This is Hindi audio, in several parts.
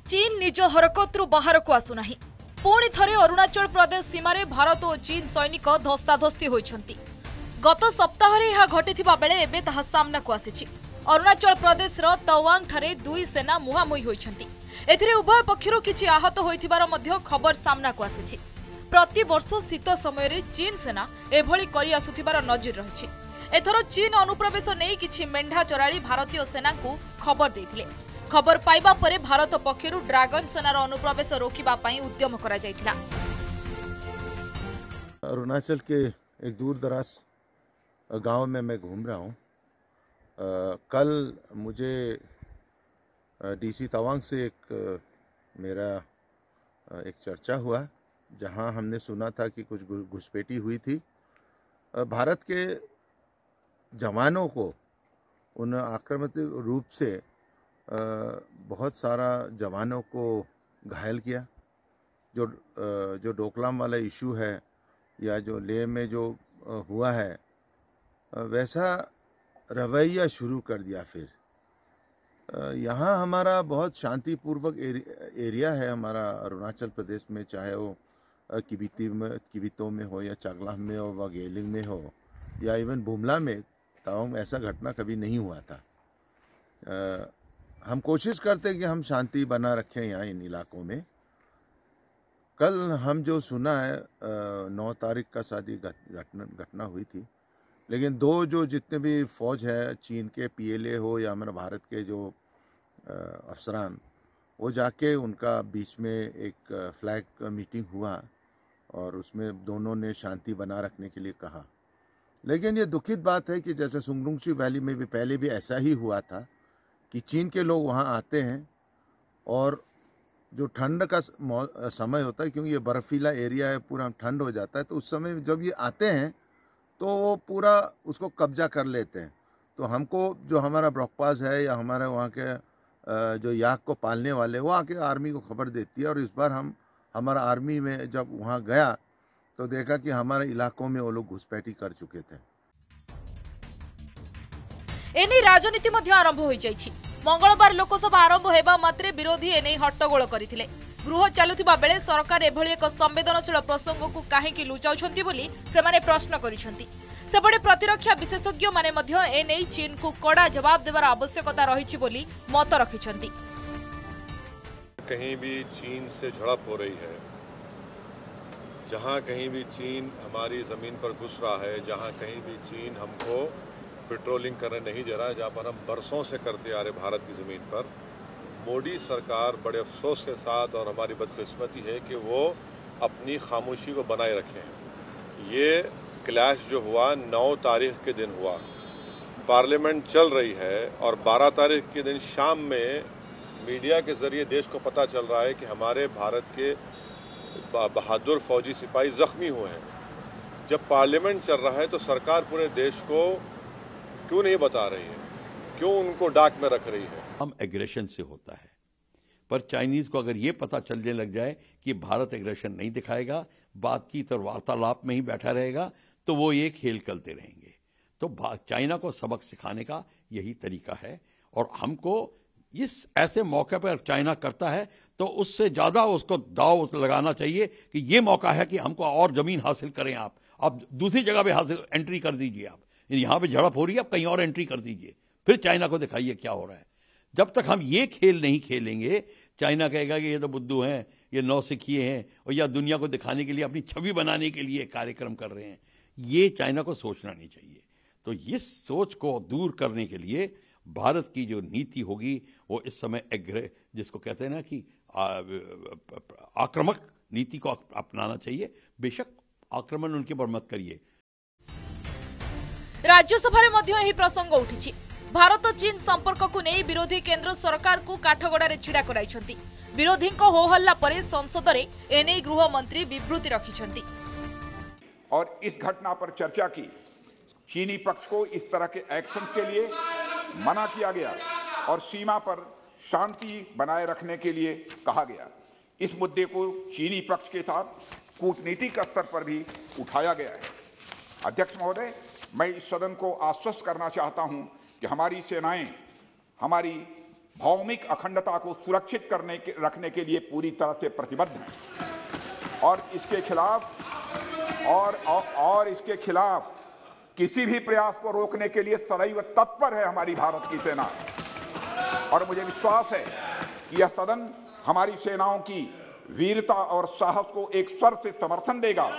चीन निज हरकतरू बाहर को आसुना पुणी थरे अरुणाचल प्रदेश सीमार भारत और चीन सैनिक धस्ताधस्ती होइछंती। गत सप्ताह यह घटिथिबा बेले एबे ताहा सामना को आसीछि। अरुणाचल प्रदेश रो तवांग ठारे दुई सेना मुहामुही होइछंती। एथिरे उभय पक्षरु किछि आहत होइथिबार मध्य खबर सामना को आसीछि। प्रति वर्ष शीत समय रे चीन सेना एभली करि आसुथिबार नजिर रहिछि। एथरो चीन अनुप्रवेश नै किछि मेंढा चराळी भारतीय सेना को खबर देथिले। खबर पाइबा परे भारत पक्षरु ड्रैगन सेनार अनुप्रवेश रोकिबा पई उद्यम करा जायथिला। अरुणाचल के एक दूर दराज गांव में मैं घूम रहा हूं। कल मुझे डीसी तवांग से मेरा एक चर्चा हुआ, जहां हमने सुना था कि कुछ घुसपैठी हुई थी। भारत के जवानों को उन आक्रामक रूप से बहुत सारा जवानों को घायल किया। जो डोकलाम वाला इशू है या जो लेह में जो हुआ है, वैसा रवैया शुरू कर दिया। फिर यहाँ हमारा बहुत शांतिपूर्वक एरिया है हमारा अरुणाचल प्रदेश में, चाहे वो किबितो में हो या चांगलाम में हो व गेलिंग में हो या इवन बुमला में, तवांग में ऐसा घटना कभी नहीं हुआ था। हम कोशिश करते हैं कि हम शांति बना रखें यहाँ इन इलाकों में। कल हम जो सुना है 9 तारीख का शादी घटना हुई थी, लेकिन जो जितने भी फौज है, चीन के पीएलए हो या हमारे भारत के जो अफसरान, वो जाके उनका बीच में एक फ्लैग मीटिंग हुआ और उसमें दोनों ने शांति बना रखने के लिए कहा। लेकिन ये दुखित बात है कि जैसे सुंगरुंगसी वैली में भी पहले भी ऐसा ही हुआ था कि चीन के लोग वहाँ आते हैं और जो ठंड का समय होता है, क्योंकि ये बर्फीला एरिया है, पूरा ठंड हो जाता है, तो उस समय जब ये आते हैं तो वो पूरा उसको कब्जा कर लेते हैं। तो हमको जो हमारा ब्रॉकपास है या हमारे वहाँ के जो याक को पालने वाले, वो आके आर्मी को खबर देती है। और इस बार हमारा आर्मी में जब वहाँ गया तो देखा कि हमारे इलाकों में वो लोग घुसपैठी कर चुके थे। एने राजनीति मध्य आरंभ हो जाइछि। मंगलवार लोकसभा आरंभ हेबा मात्रे विरोधी एने हट्टगोल करथिले। गृह चालुथिबा बेले सरकार एभली एक संवेदनशील प्रसंग को काहेकि लुचाउछंती बोली सेमाने प्रश्न करिसंती। सेबडे प्रतिरक्षा विशेषज्ञ माने मध्य एने चीन को कड़ा जवाब देवार आवश्यकता रहिछि बोली मत रखिसंती। कहीं भी चीन से झड़प हो रही है, जहां कहीं भी चीन हमारी जमीन पर घुस रहा है, जहां कहीं भी चीन हमको पेट्रोलिंग करने नहीं दे रहा है, जहां पर हम बरसों से करते आ रहे भारत की ज़मीन पर, मोदी सरकार बड़े अफसोस के साथ, और हमारी बदकिस्मती है कि वो अपनी खामोशी को बनाए रखें। ये क्लैश जो हुआ 9 तारीख के दिन हुआ, पार्लियामेंट चल रही है और 12 तारीख के दिन शाम में मीडिया के ज़रिए देश को पता चल रहा है कि हमारे भारत के बहादुर फौजी सिपाही ज़ख्मी हुए हैं। जब पार्लियामेंट चल रहा है तो सरकार पूरे देश को क्यों नहीं बता रही है, क्यों उनको डाक में रख रही है? हम एग्रेशन से होता है, पर चाइनीज को अगर ये पता चलने लग जाए कि भारत एग्रेशन नहीं दिखाएगा, बातचीत और वार्तालाप में ही बैठा रहेगा, तो वो ये खेल खेलते रहेंगे। तो चाइना को सबक सिखाने का यही तरीका है। और हमको इस ऐसे मौके पर चाइना करता है तो उससे ज्यादा उसको दाव लगाना चाहिए कि ये मौका है कि हमको और जमीन हासिल करें। आप दूसरी जगह पे हासिल एंट्री कर दीजिए। आप यहाँ पे झड़प हो रही है, आप कहीं और एंट्री कर दीजिए, फिर चाइना को दिखाइए क्या हो रहा है। जब तक हम ये खेल नहीं खेलेंगे, चाइना कहेगा कि ये तो बुद्धू हैं, ये नौसिखिए हैं, और या दुनिया को दिखाने के लिए, अपनी छवि बनाने के लिए कार्यक्रम कर रहे हैं। ये चाइना को सोचना नहीं चाहिए। तो इस सोच को दूर करने के लिए भारत की जो नीति होगी वो इस समय जिसको कहते हैं ना कि आक्रामक नीति को अपनाना चाहिए। बेशक आक्रमण उनके पर मत करिए। राज्यसभा मध्य प्रसंग उठी। भारत चीन संपर्क को नहीं विरोधी केंद्र सरकार को काठगड़ारे छिड़ा कराइछंती। विरोधी हो हल्ला परे संसद में एने गृह मंत्री विवृत्ति रखिछंती और इस घटना पर चर्चा की। चीनी पक्ष को इस तरह के एक्शन के लिए मना किया गया और सीमा पर शांति बनाए रखने के लिए कहा गया। इस मुद्दे को चीनी पक्ष के साथ कूटनीतिक स्तर पर भी उठाया गया है। अध्यक्ष महोदय, मैं इस सदन को आश्वस्त करना चाहता हूं कि हमारी सेनाएं हमारी भौमिक अखंडता को सुरक्षित रखने के लिए पूरी तरह से प्रतिबद्ध हैं और इसके खिलाफ किसी भी प्रयास को रोकने के लिए सदैव तत्पर है हमारी भारत की सेना। और मुझे विश्वास है कि यह सदन हमारी सेनाओं की वीरता और साहस को एक स्वर से समर्थन देगा।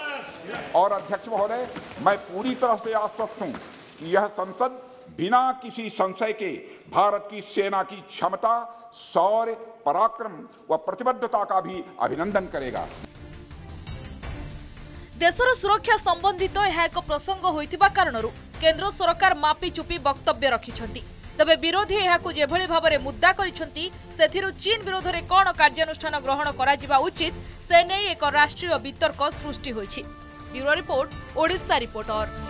और अध्यक्ष महोदय, मैं पूरी तरह से आश्वस्त हूं कि यह संसद बिना किसी संशय के भारत की सेना की क्षमता, शौर्य, पराक्रम व प्रतिबद्धता का भी अभिनंदन करेगा। देशर सुरक्षा संबंधित यह एक प्रसंग होइतिबा कारणरू केंद्र सरकार मापी चुपी वक्तव्य रखिछंती। तबे विरोधी एहाकु जेभଳି भाबरे मुद्दा करिछंती सेथिरु चीन विरोध रे कोन कार्यानुष्ठान ग्रहण कराजिबा उचित से नै एक राष्ट्रीय वितर्क सृष्टि होइछि। Bureau report, Odisha reporter.